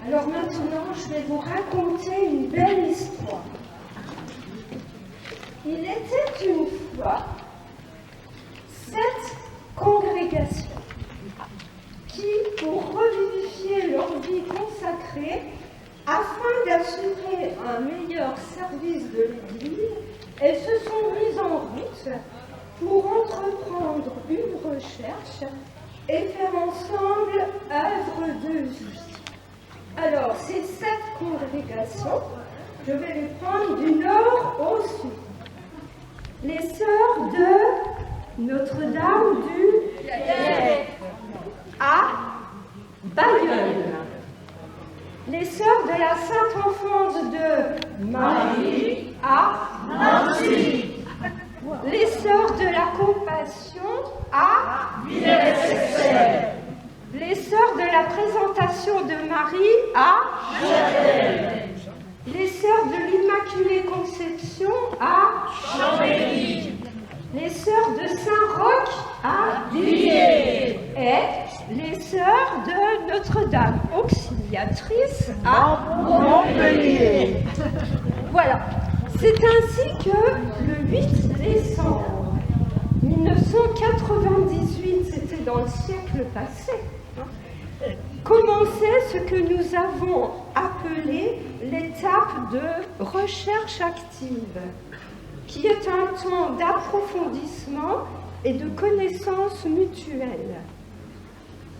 Alors maintenant, je vais vous raconter une belle histoire. Il était une fois 7 congrégations qui, pour revivifier leur vie consacrée, afin d'assurer un meilleur service de l'Église, elles se sont mises en route pour entreprendre une recherche et faire ensemble œuvre de vie. Alors, ces 7 congrégations, je vais les prendre du nord au sud. Les sœurs de Notre-Dame du Quai à Bayonne. Les sœurs de la Sainte Enfance de Marie à Nancy. Les sœurs de la Compassion à Villers-Sexel. Les sœurs de la Présentation de Marie à Châtel. Les sœurs de l'Immaculée Conception à Chambéry. Les sœurs de Saint-Roch à Villiers. Et les sœurs de Notre-Dame Auxiliatrice à Montpellier. Voilà. C'est ainsi que le 8 décembre 1998, c'était dans le siècle passé, commençait ce que nous avons appelé l'étape de recherche active, qui est un temps d'approfondissement et de connaissance mutuelle.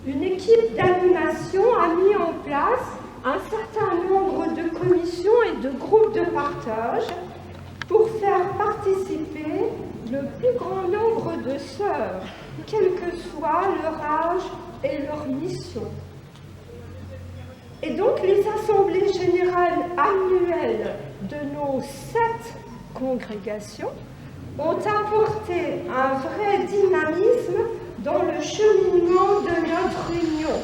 Une équipe d'animation a mis en place un certain nombre de commissions et de groupes de partage pour faire participer le plus grand nombre de sœurs, quel que soit leur âge et leur mission. Et donc les assemblées générales annuelles de nos 7 congrégations ont apporté un vrai dynamisme dans le cheminement de notre union.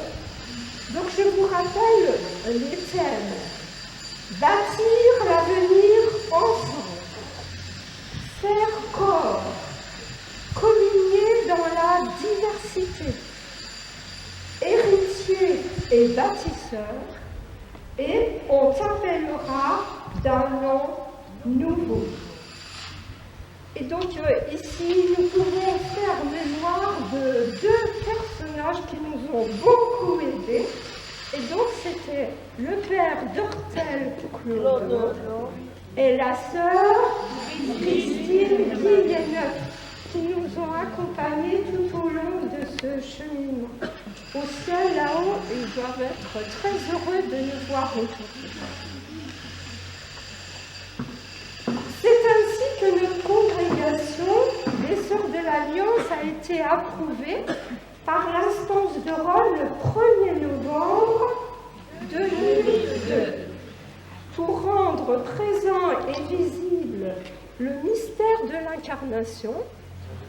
Donc je vous rappelle les thèmes. Bâtir l'avenir ensemble. Faire corps. Communier dans la diversité. Héritier et bâtisseur. Et on t'appellera d'un nom nouveau. Et donc ici, nous pouvons faire mémoire de 2 personnages qui nous ont beaucoup aidés. Et donc c'était le père d'Ortel Claude et la sœur Christine Guilleneuf, qui nous ont accompagnés tout au long de ce cheminement. Au ciel, là-haut, ils doivent être très heureux de nous voir aujourd'hui. C'est ainsi que notre congrégation des Sœurs de l'Alliance a été approuvée par l'instance de Rome le 1er novembre 2002 pour rendre présent et visible le mystère de l'incarnation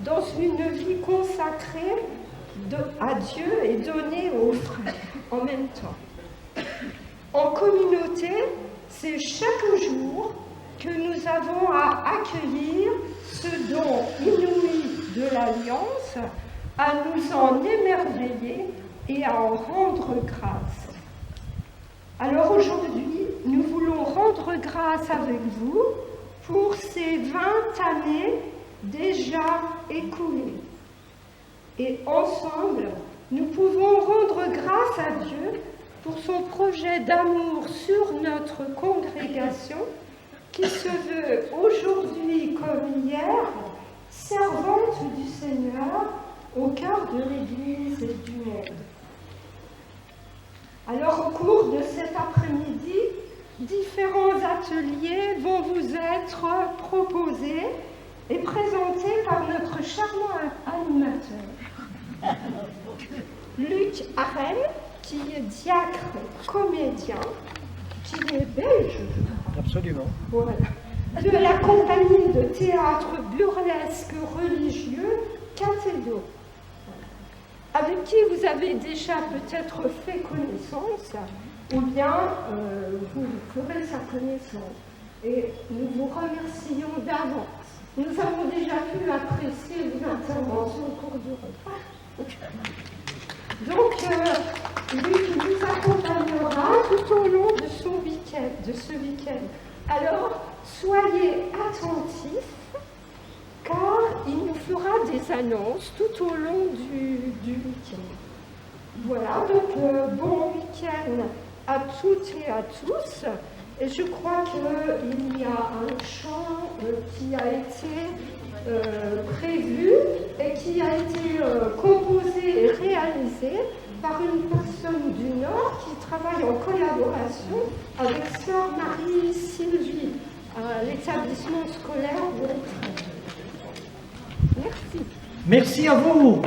dans une vie consacrée à Dieu et donnée aux frères en même temps. En communauté, c'est chaque jour que nous avons à accueillir ce don inouï de l'Alliance, à nous en émerveiller et à en rendre grâce. Alors aujourd'hui, nous voulons rendre grâce avec vous pour ces 20 années déjà écoulées. Et ensemble, nous pouvons rendre grâce à Dieu pour son projet d'amour sur notre congrégation qui se veut aujourd'hui comme hier, servante du Seigneur au cœur de l'Église et du monde. Alors, au cours de cet après-midi, différents ateliers vont vous être proposés et présentés par notre charmant animateur. Luc Arène, qui est diacre comédien, qui est belge, je crois. Absolument. Voilà. De la compagnie de théâtre burlesque religieux Cathédo, avec qui vous avez déjà peut-être fait connaissance, ou bien vous ferez sa connaissance. Et nous vous remercions d'avance. Nous avons déjà pu apprécier vos interventions au cours du repas. Donc, Luc nous accompagnera tout au de ce week-end. Alors, soyez attentifs, car il nous fera des annonces tout au long du week-end. Voilà, donc bon week-end à toutes et à tous. Et je crois qu'il y a un chant qui a été prévu et qui a été composé et réalisé par une personne du Nord qui travaille en collaboration avec Sœur Marie-Sylvie à l'établissement scolaire de l'Étrange. Merci. Merci à vous.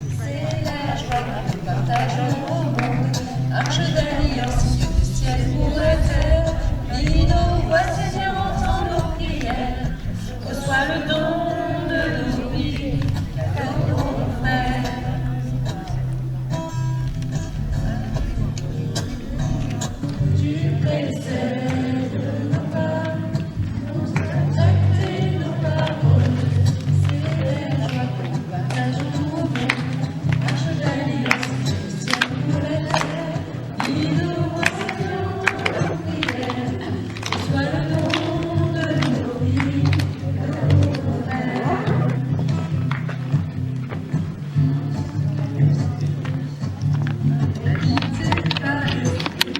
C'est la joie que nous partageons au monde, arche d'alliance du ciel pour la terre. Lis nos voix, Seigneur, entends nos prières. Reçois le don de nos vies, comme nos frères. Tu précèdes nos pas, nos actes et nos paroles. C'est la joie que nous partageons au monde, arche d'alliance du ciel pour la terre. Lis nos voix, Seigneur, entends nos prières. Reçois le don de nos vies, comme nos frères. Habité par l'esprit,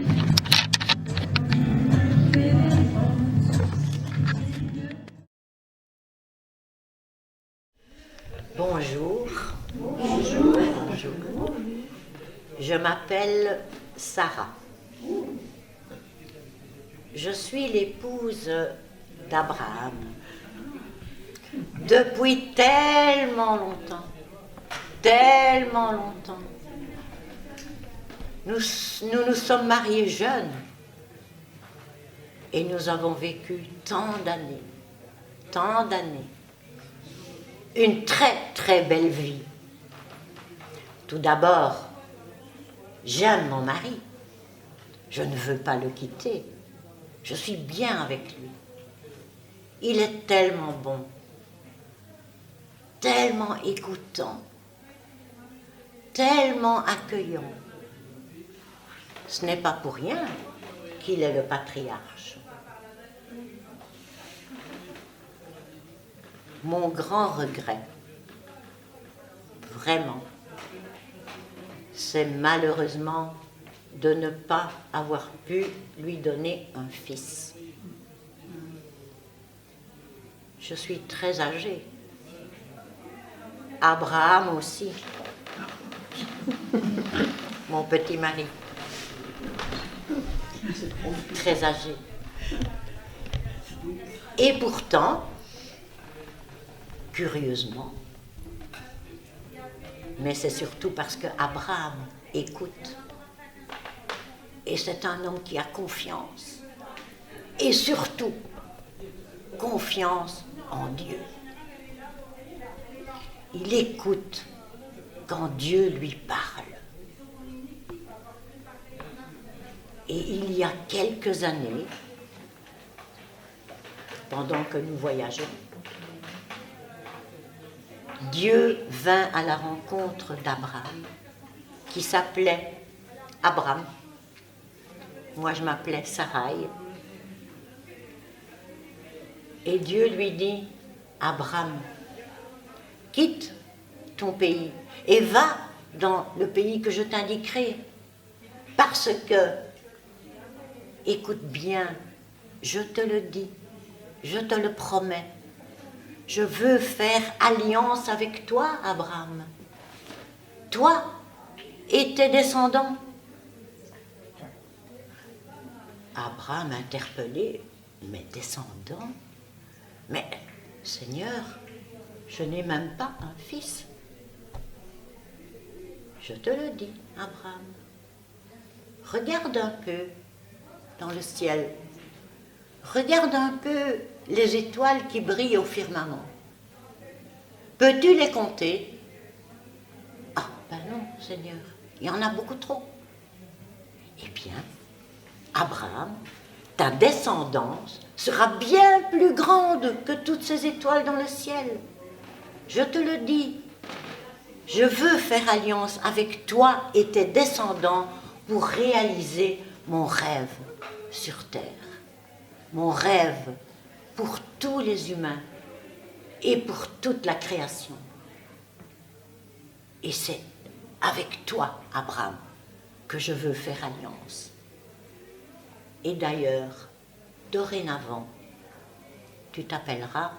Bonjour. Bonjour. Bonjour. Je m'appelle Sarah. Je suis l'épouse d'Abraham depuis tellement longtemps. Tellement longtemps. Nous nous sommes mariés jeunes et nous avons vécu tant d'années. Tant d'années. Une très très belle vie. Tout d'abord, j'aime mon mari. Je ne veux pas le quitter. Je suis bien avec lui. Il est tellement bon, tellement écoutant, tellement accueillant. Ce n'est pas pour rien qu'il est le patriarche. Mon grand regret, vraiment, c'est malheureusement de ne pas avoir pu lui donner un fils. Je suis très âgée. Abraham aussi. Mon petit mari. Très âgé. Et pourtant, curieusement, mais c'est surtout parce que Abraham écoute. Et c'est un homme qui a confiance. Et surtout, confiance en Dieu. Il écoute quand Dieu lui parle. Et il y a quelques années, pendant que nous voyageons, Dieu vint à la rencontre d'Abraham, qui s'appelait Abram. Moi, je m'appelais Sarai. Et Dieu lui dit, Abram, quitte ton pays et va dans le pays que je t'indiquerai. Parce que, écoute bien, je te le dis, je te le promets, je veux faire alliance avec toi, Abraham. Toi et tes descendants. Abraham interpellé, mes descendants? Mais, Seigneur, je n'ai même pas un fils. Je te le dis, Abraham. Regarde un peu dans le ciel. Regarde un peu les étoiles qui brillent au firmament. Peux-tu les compter? Ah, ben non, Seigneur, il y en a beaucoup trop. Eh bien, Abraham, ta descendance sera bien plus grande que toutes ces étoiles dans le ciel. Je te le dis, je veux faire alliance avec toi et tes descendants pour réaliser mon rêve. sur terre, mon rêve pour tous les humains et pour toute la création. Et c'est avec toi, Abraham, que je veux faire alliance. Et d'ailleurs, dorénavant, tu t'appelleras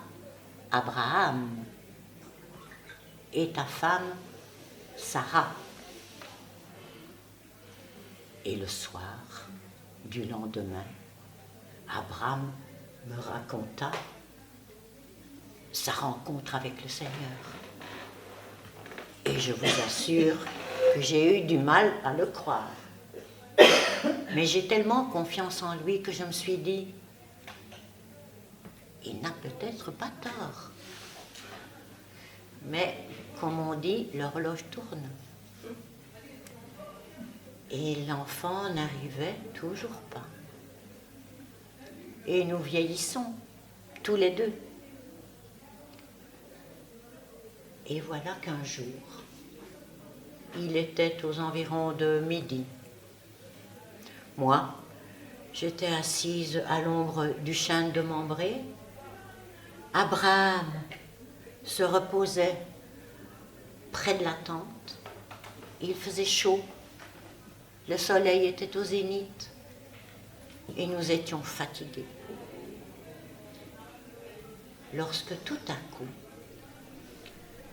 Abraham et ta femme Sarah. Et le soir du lendemain, Abraham me raconta sa rencontre avec le Seigneur. Et je vous assure que j'ai eu du mal à le croire. Mais j'ai tellement confiance en lui que je me suis dit, il n'a peut-être pas tort. Mais, comme on dit, l'horloge tourne. Et l'enfant n'arrivait toujours pas. Et nous vieillissons, tous les deux. Et voilà qu'un jour, il était aux environs de midi. Moi, j'étais assise à l'ombre du chêne de Membré. Abraham se reposait près de la tente. Il faisait chaud. Le soleil était au zénith. Et nous étions fatigués. Lorsque tout à coup,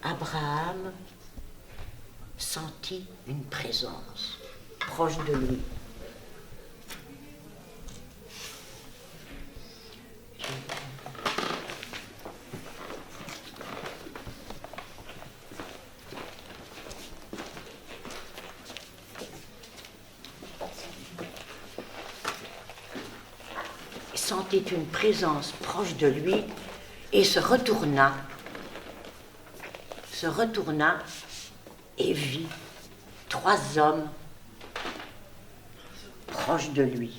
Abraham sentit une présence proche de lui. Il sentit une présence proche de lui et se retourna et vit 3 hommes proches de lui.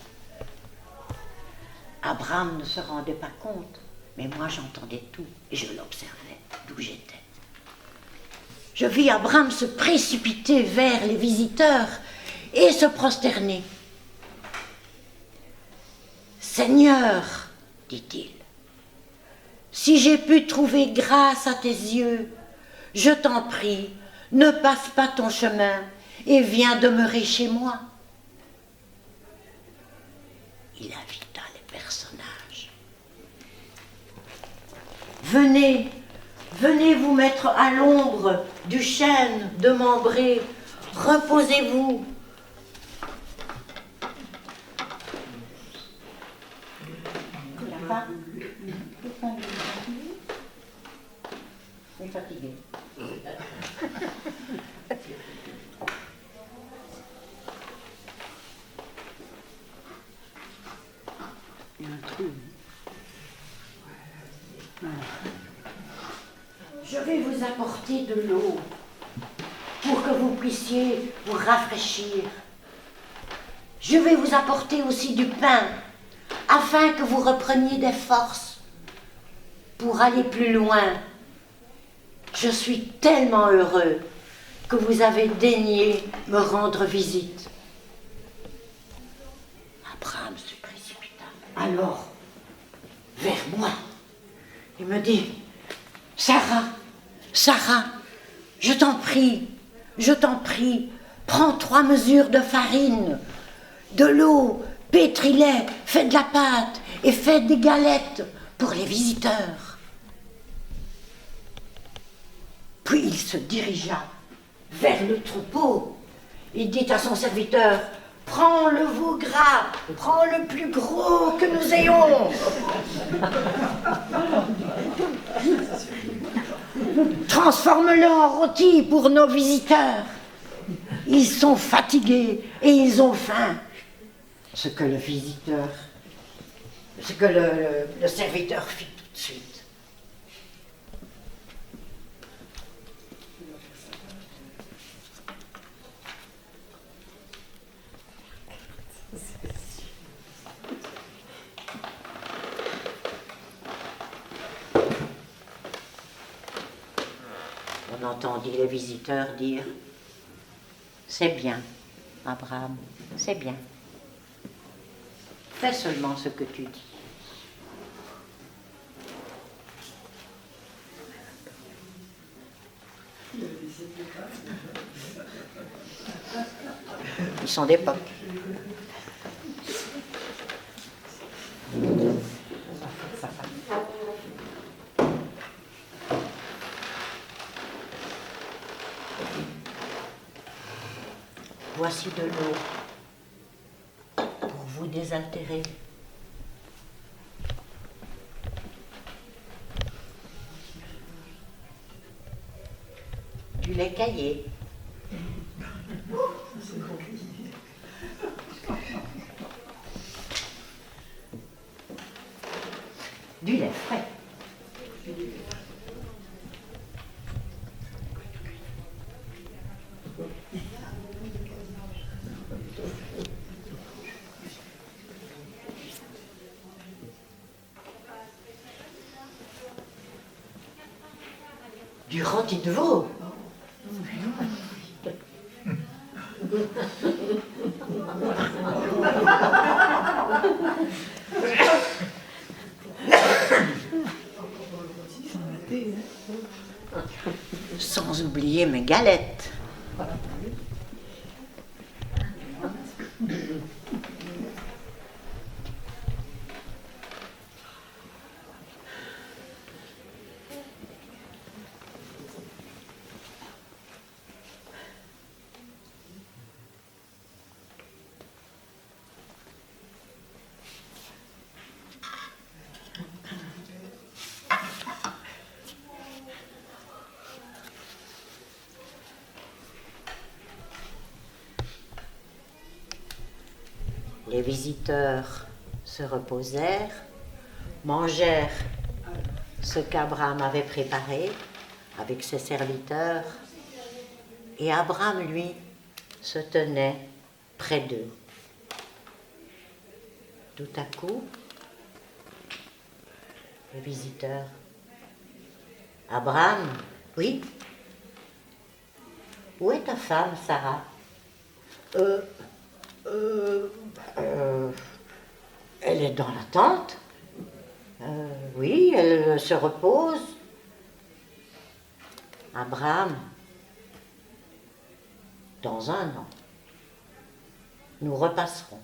Abraham ne se rendait pas compte, mais moi j'entendais tout et je l'observais d'où j'étais. Je vis Abraham se précipiter vers les visiteurs et se prosterner. « Seigneur, dit-il, si j'ai pu trouver grâce à tes yeux, je t'en prie, ne passe pas ton chemin et viens demeurer chez moi. » Il invita les personnages. « Venez, venez vous mettre à l'ombre du chêne de Membré, reposez-vous. » est fatigué. Il y a un trou. Je vais vous apporter de l'eau pour que vous puissiez vous rafraîchir. Je vais vous apporter aussi du pain afin que vous repreniez des forces pour aller plus loin. Je suis tellement heureux que vous avez daigné me rendre visite. Abraham se précipita alors vers moi. Il me dit, Sarah, Sarah, je t'en prie, prends 3 mesures de farine, de l'eau, pétris-les, fais de la pâte et fais des galettes pour les visiteurs. Puis il se dirigea vers le troupeau. Il dit à son serviteur, prends le veau gras, prends le plus gros que nous ayons. Transforme-le en rôti pour nos visiteurs. Ils sont fatigués et ils ont faim. Ce que le serviteur fit tout de suite. On entendit les visiteurs dire « C'est bien, Abraham, c'est bien. Fais seulement ce que tu dis. Ils sont d'époque. Voici de l'eau pour vous désaltérer. Du lait caillé. Du lait frais. Du rôti de veau. Sans oublier mes galettes. Les visiteurs se reposèrent, mangèrent ce qu'Abraham avait préparé avec ses serviteurs, et Abraham, lui, se tenait près d'eux. Tout à coup, les visiteurs. Abraham, oui? Où est ta femme, Sarah? Elle est dans la tente. Oui, elle se repose. Abraham, dans un an, nous repasserons.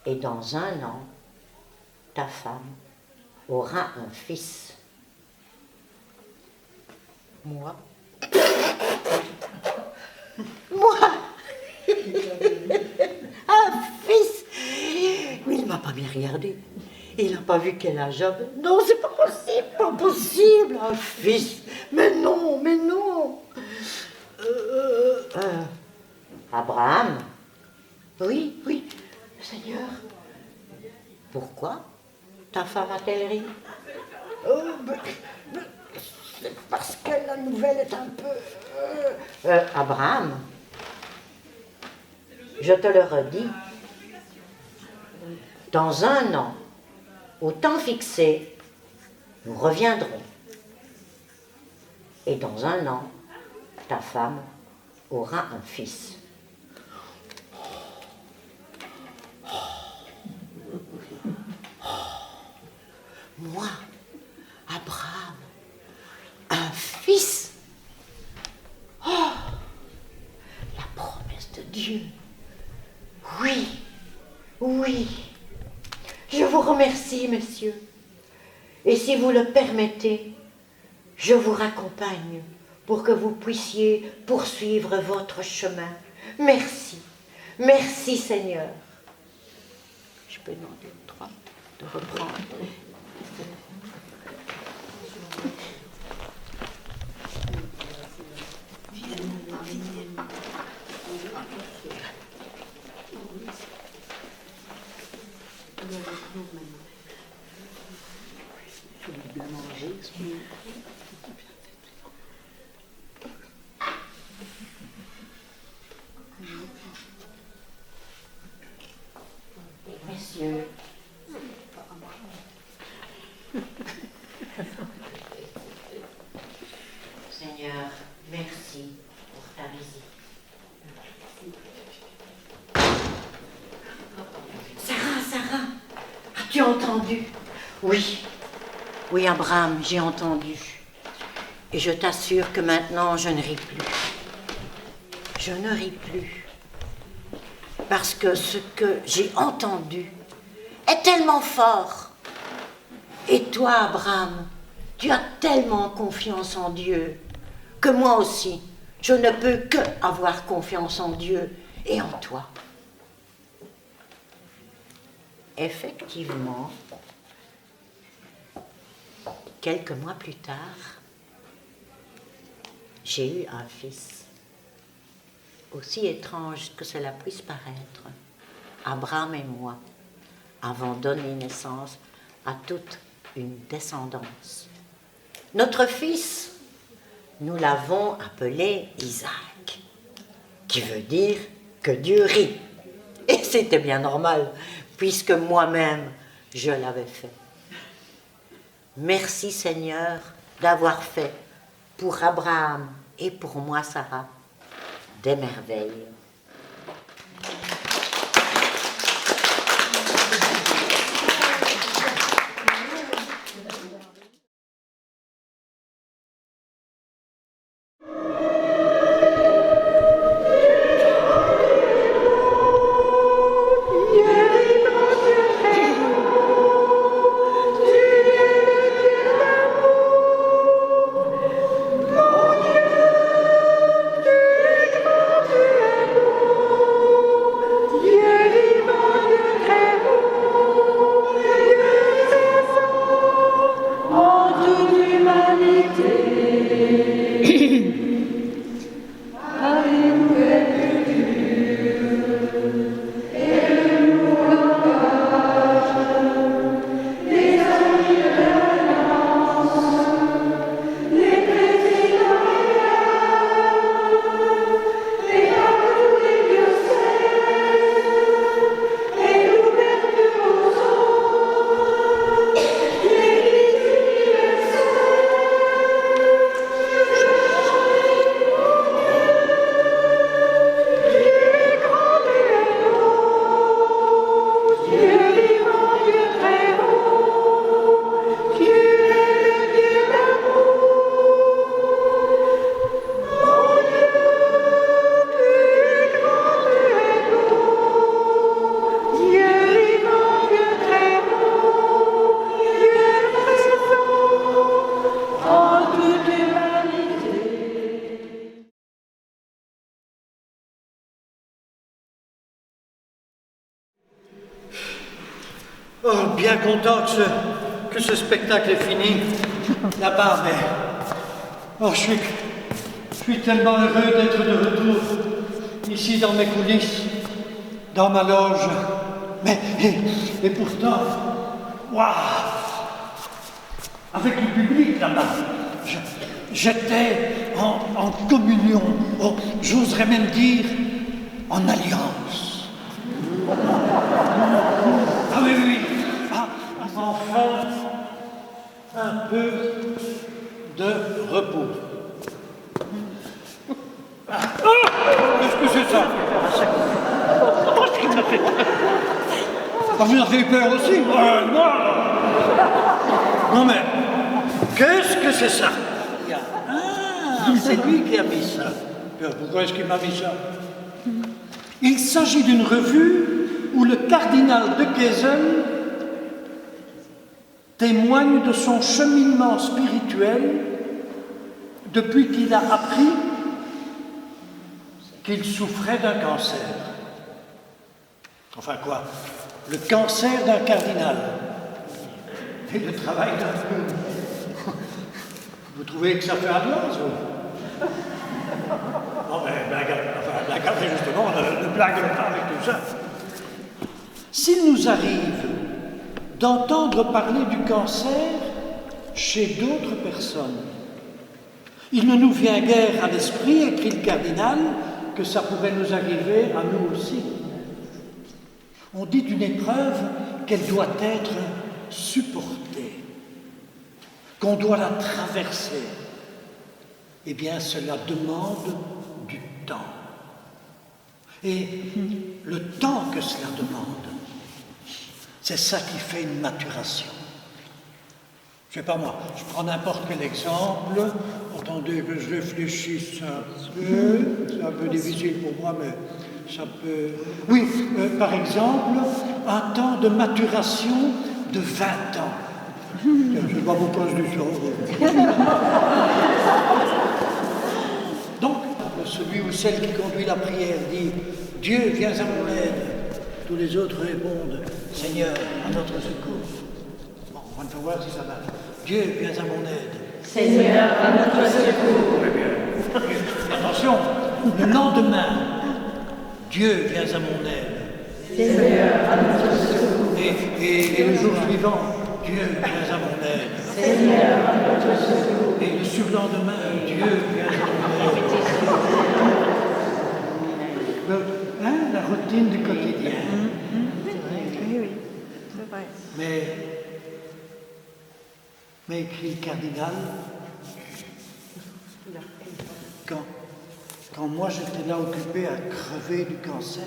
Et dans un an, ta femme aura un fils. Moi? Moi? Un fils? Oui, il m'a pas bien regardé. Il n'a pas vu quel âge j'avais. Non, c'est pas possible, pas possible. Un fils. Mais non, mais non. Abraham? Oui, oui, Seigneur. Pourquoi ta femme a-t-elle ri? C'est parce que la nouvelle est un peu... Abraham, je te le redis, dans un an, au temps fixé, nous reviendrons. Et dans un an, ta femme aura un fils. Moi, Abraham, un fils? Oh, la promesse de Dieu. Oui, oui. Je vous remercie, messieurs. Et si vous le permettez, je vous raccompagne pour que vous puissiez poursuivre votre chemin. Merci. Merci, Seigneur. Je peux demander aux trois de reprendre. Messieurs, Seigneur, merci pour ta visite. entendu. Oui, oui, Abraham, j'ai entendu. Et je t'assure que maintenant, je ne ris plus. Je ne ris plus. Parce que ce que j'ai entendu est tellement fort. Et toi, Abraham, tu as tellement confiance en Dieu que moi aussi, je ne peux que avoir confiance en Dieu et en toi. Effectivement, quelques mois plus tard, j'ai eu un fils. Aussi étrange que cela puisse paraître, Abraham et moi avons donné naissance à toute une descendance. Notre fils, nous l'avons appelé Isaac, qui veut dire que Dieu rit. Et c'était bien normal, puisque moi-même, je l'avais fait. Merci Seigneur d'avoir fait pour Abraham et pour moi, Sarah, des merveilles. Oh, bien content que ce spectacle est fini, là-bas, mais... Oh, je suis tellement heureux d'être de retour, ici dans mes coulisses, dans ma loge. Mais, et pourtant, waouh, avec le public là-bas, j'étais en communion, oh, j'oserais même dire en alliance. Ah oui, oui, enfin, un peu de repos. Qu'est-ce que c'est ça? Ah, vous avez eu peur aussi? Non! Non mais, qu'est-ce que c'est ça? Ah, c'est lui qui a mis ça. Pourquoi est-ce qu'il m'a mis ça? Il s'agit d'une revue où le cardinal de Kaysen témoigne de son cheminement spirituel depuis qu'il a appris qu'il souffrait d'un cancer. Enfin quoi? Le cancer d'un cardinal. Et le travail d'un peu. Vous trouvez que ça fait ambiance, vous? Non, mais blague, justement, ne blague pas avec tout ça. S'il nous arrive d'entendre parler du cancer chez d'autres personnes, il ne nous vient guère à l'esprit, écrit le cardinal, que ça pourrait nous arriver à nous aussi. On dit d'une épreuve qu'elle doit être supportée, qu'on doit la traverser. Eh bien, cela demande du temps. Et le temps que cela demande, C'est ça qui fait une maturation. Je sais pas moi, je prends n'importe quel exemple. Attendez que je réfléchisse un peu. C'est un peu difficile pour moi, mais ça peut... Oui, par exemple, un temps de maturation de 20 ans. Je ne sais pas pourquoi je dis ça. Donc, celui ou celle qui conduit la prière dit « Dieu, viens à mon aide ». Tous les autres répondent « Seigneur, à notre secours ». Bon, on va voir si ça marche. Dieu, viens à mon aide. Seigneur, à notre secours. Très bien. Attention, le lendemain, Dieu, viens à mon aide. Seigneur, à notre secours. Et le jour suivant, Dieu, viens à mon aide. Seigneur, à notre secours. Et le surlendemain, Dieu, viens à mon aide. La routine du quotidien. Oui, c'est vrai. Mais écrit le cardinal, quand moi j'étais là occupé à crever du cancer,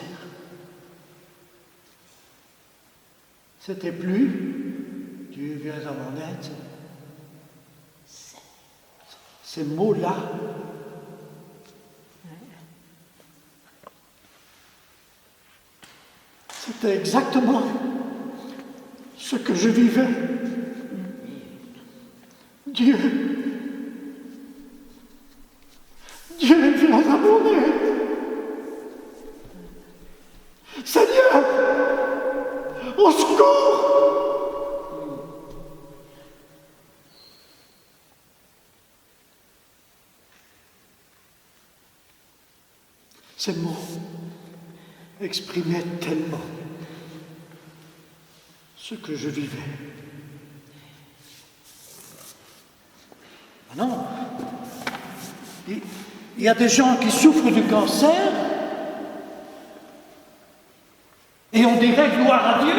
c'était plus Dieu viens à mon aide. Ces mots-là, c'était exactement ce que je vivais. Dieu, viens à mon aide. Seigneur, au secours. Ces mots exprimaient tellement ce que je vivais. Ah non, il y a des gens qui souffrent du cancer et on dirait gloire à Dieu.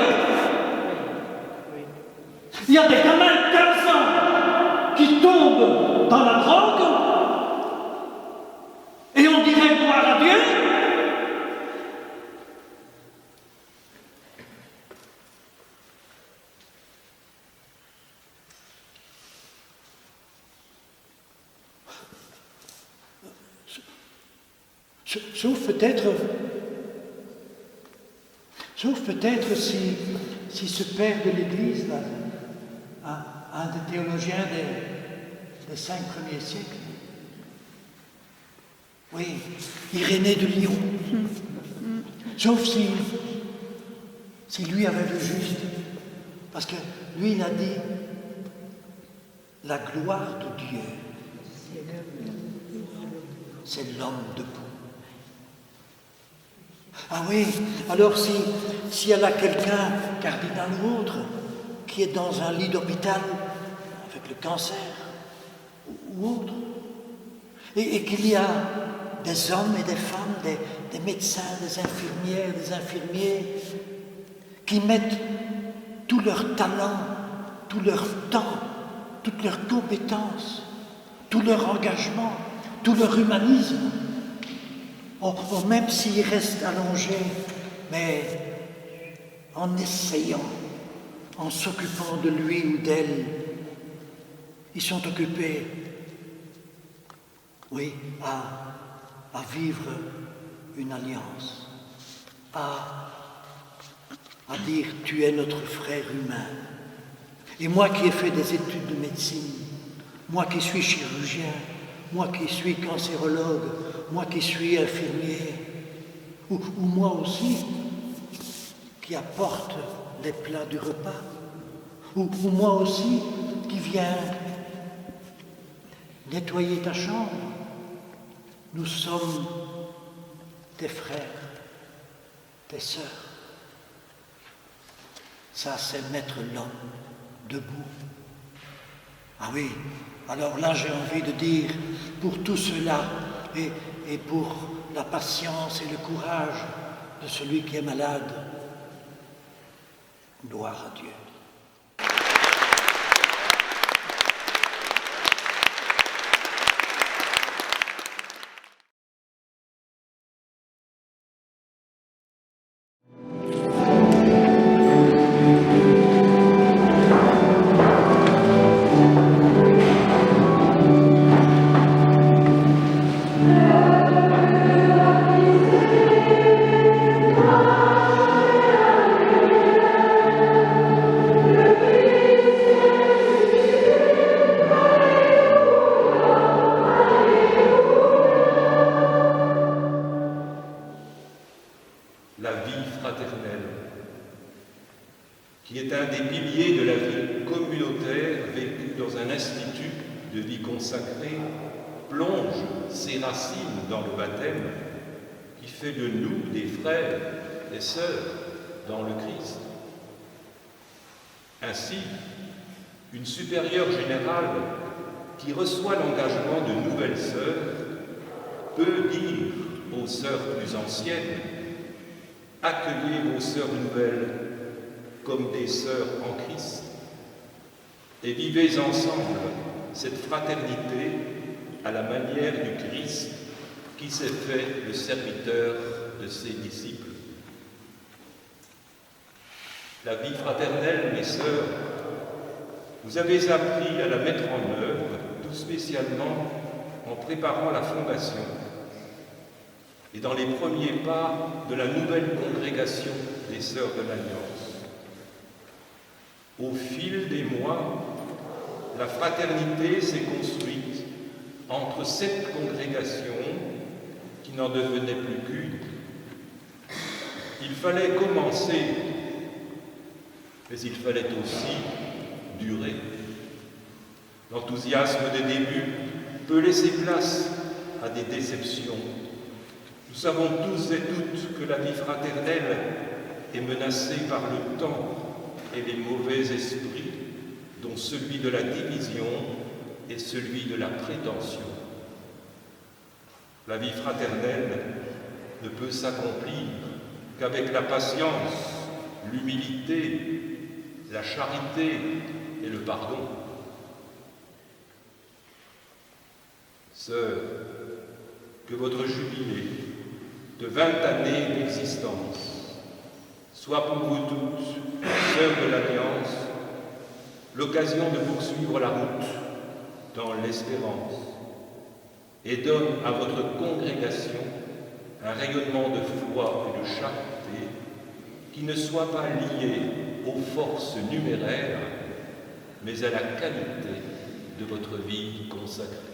Il y a des gamins de 15 ans qui tombent dans la drogue et on dirait gloire à Dieu. Sauf peut-être si ce père de l'Église, là, un des théologiens des 5 premiers siècles, oui, Irénée de Lyon, sauf si lui avait vu juste, parce que lui il a dit la gloire de Dieu, c'est l'homme debout. Ah oui, alors s'il y a là quelqu'un, cardinal ou autre, qui est dans un lit d'hôpital avec le cancer ou autre, et qu'il y a des hommes et des femmes, des médecins, des infirmières, des infirmiers, qui mettent tout leur talent, tout leur temps, toutes leurs compétences, tout leur engagement, tout leur humanisme, même s'ils restent allongés, mais en essayant, en s'occupant de lui ou d'elle, ils sont occupés, oui, à vivre une alliance, à dire tu es notre frère humain. Et moi qui ai fait des études de médecine, moi qui suis chirurgien, moi qui suis cancérologue, moi qui suis infirmier, ou moi aussi qui apporte les plats du repas, ou moi aussi qui viens nettoyer ta chambre. Nous sommes tes frères, tes sœurs. Ça, c'est mettre l'homme debout. Ah oui, alors là j'ai envie de dire, pour tout cela, et pour la patience et le courage de celui qui est malade, gloire à Dieu. consacrée plonge ses racines dans le baptême qui fait de nous des frères et sœurs dans le Christ. Ainsi, une supérieure générale qui reçoit l'engagement de nouvelles sœurs peut dire aux sœurs plus anciennes: accueillez vos sœurs nouvelles comme des sœurs en Christ et vivez ensemble cette fraternité à la manière du Christ qui s'est fait le serviteur de ses disciples. La vie fraternelle, mes sœurs, vous avez appris à la mettre en œuvre, tout spécialement en préparant la fondation et dans les premiers pas de la nouvelle congrégation des Sœurs de l'Alliance. Au fil des mois, la fraternité s'est construite entre cette congrégation qui n'en devenait plus qu'une. Il fallait commencer, mais il fallait aussi durer. L'enthousiasme des débuts peut laisser place à des déceptions. Nous savons tous et toutes que la vie fraternelle est menacée par le temps et les mauvais esprits, dont celui de la division et celui de la prétention. La vie fraternelle ne peut s'accomplir qu'avec la patience, l'humilité, la charité et le pardon. Sœurs, que votre jubilé de 20 années d'existence soit pour vous toutes, sœurs de l'Alliance, l'occasion de poursuivre la route dans l'espérance et donne à votre congrégation un rayonnement de foi et de charité qui ne soit pas lié aux forces numéraires, mais à la qualité de votre vie consacrée.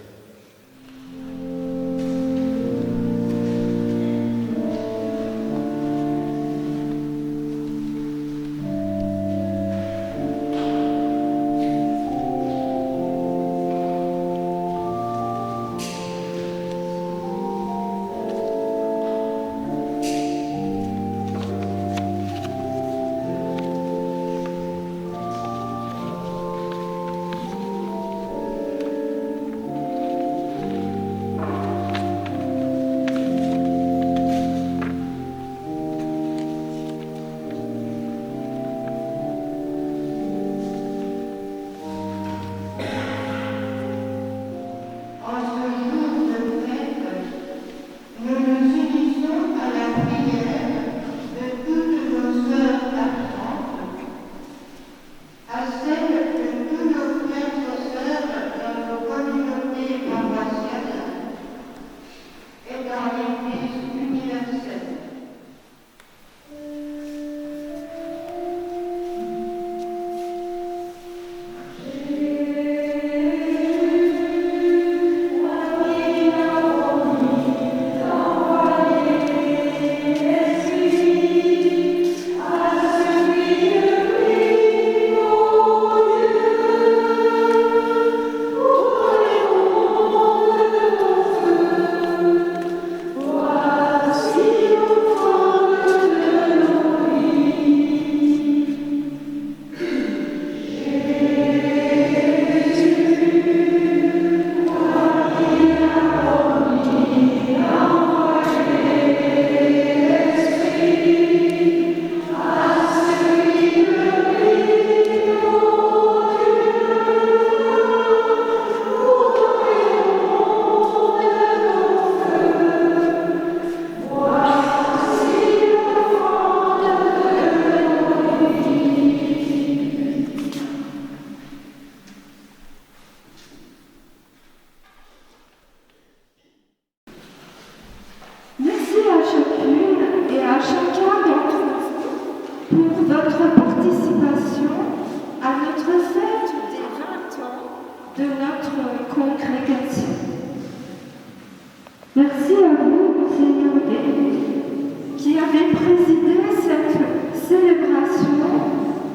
Merci à vous, Monseigneur David, qui avez présidé cette célébration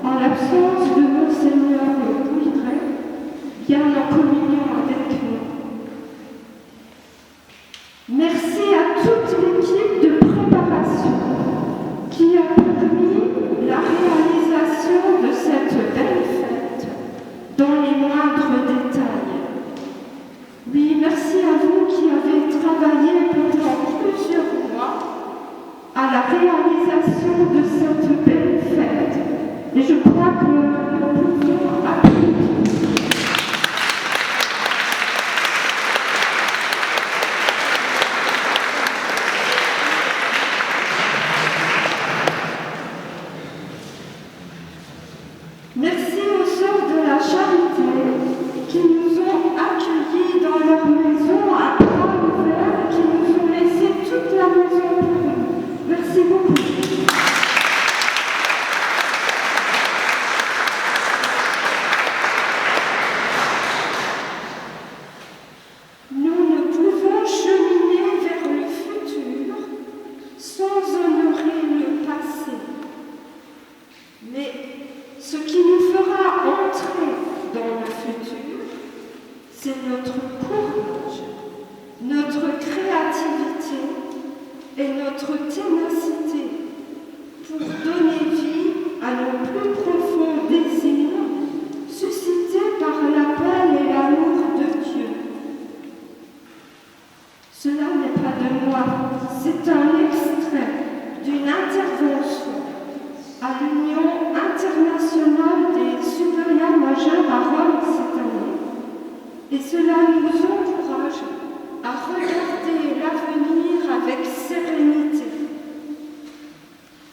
en l'absence de Monseigneur Bouilleret, bien en communion avec nous. Merci à toute l'équipe de préparation qui a permis la réalisation de cette belle fête dans les moindres détails. Oui, merci à vous qui avez travaillé pendant plusieurs mois à la réalisation de cette belle fête. Et je crois que nous pouvons applaudir. Merci aux sœurs de la Charité qui nous ont accueillis dans leur maison à bras ouverts, qui nous ont laissé toute la maison pour nous. Merci beaucoup. Nous ne pouvons cheminer vers le futur sans honorer le passé. Mais ce qui nous fera entrer dans le futur, c'est notre courage, notre créativité et notre ténacité pour donner vie à nos plus profonds désirs suscités par l'appel et l'amour de Dieu. Cela n'est pas de moi, c'est un extrait d'une intervention à l'Union internationale des supérieurs majeurs à Rome cette année. Et cela nous encourage à regarder l'avenir avec sérénité.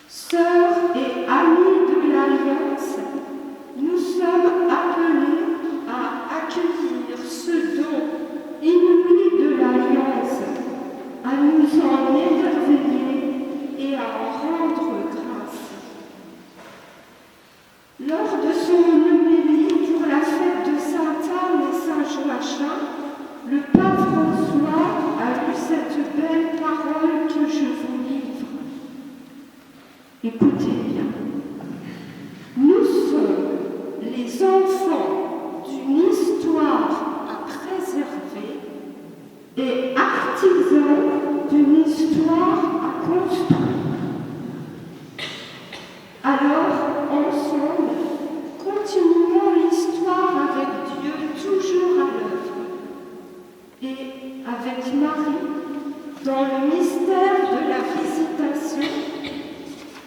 Sœurs et amis de l'Alliance, nous sommes appelés à accueillir ce don inouï de l'Alliance, à nous en émerveiller et à en rendre grâce. Lors de son homélie pour la fête de Sainte-Anne et Saint-Joachim, le pape François a lu cette belle parole que je vous livre. Écoutez bien. Nous sommes les enfants d'une histoire à préserver et artisans d'une histoire à construire. Alors, ensemble, continuons l'histoire avec Dieu toujours à l'œuvre. Et avec Marie, dans le mystère de la visitation,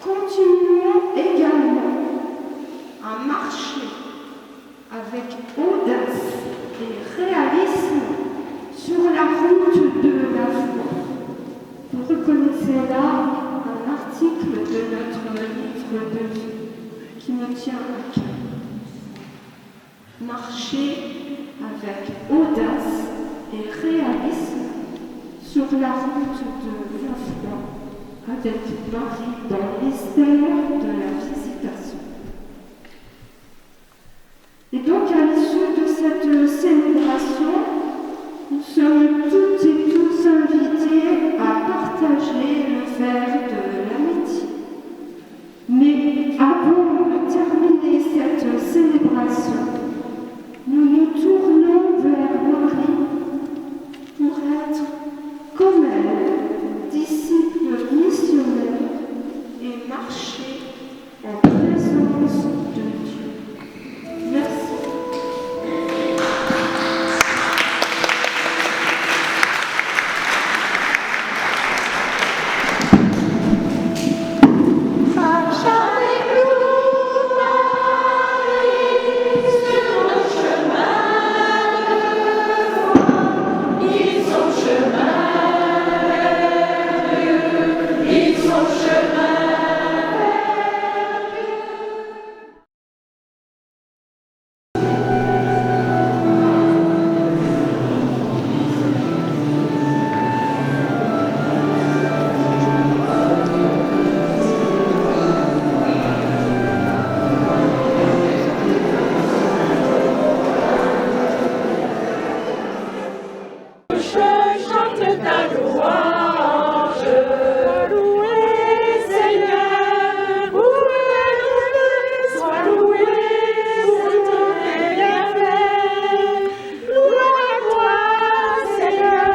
continuons également à marcher avec audace et réalisme sur la route de la foi. Vous reconnaissez là un article de notre livre de vie qui me tient à cœur. Marcher avec audace et réalisme sur la route de la foi avec Marie dans le mystère de la visitation. Et donc à l'issue de cette célébration, nous sommes toutes et tous invités à partager le verre de l'amitié. Mais avant de terminer cette célébration, nous nous tournons vers Marie pour être, comme elle, disciples missionnaires et marcher en présence de Dieu. Merci. Loué à toi, Seigneur,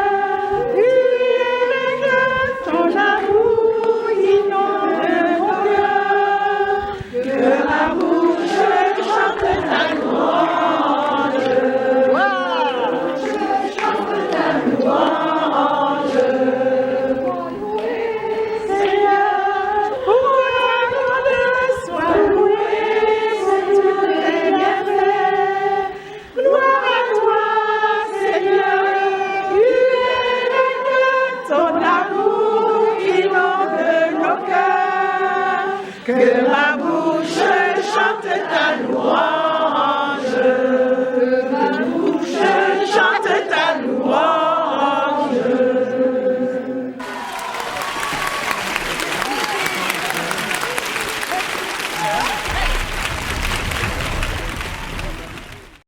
Que ma bouche chante ta louange.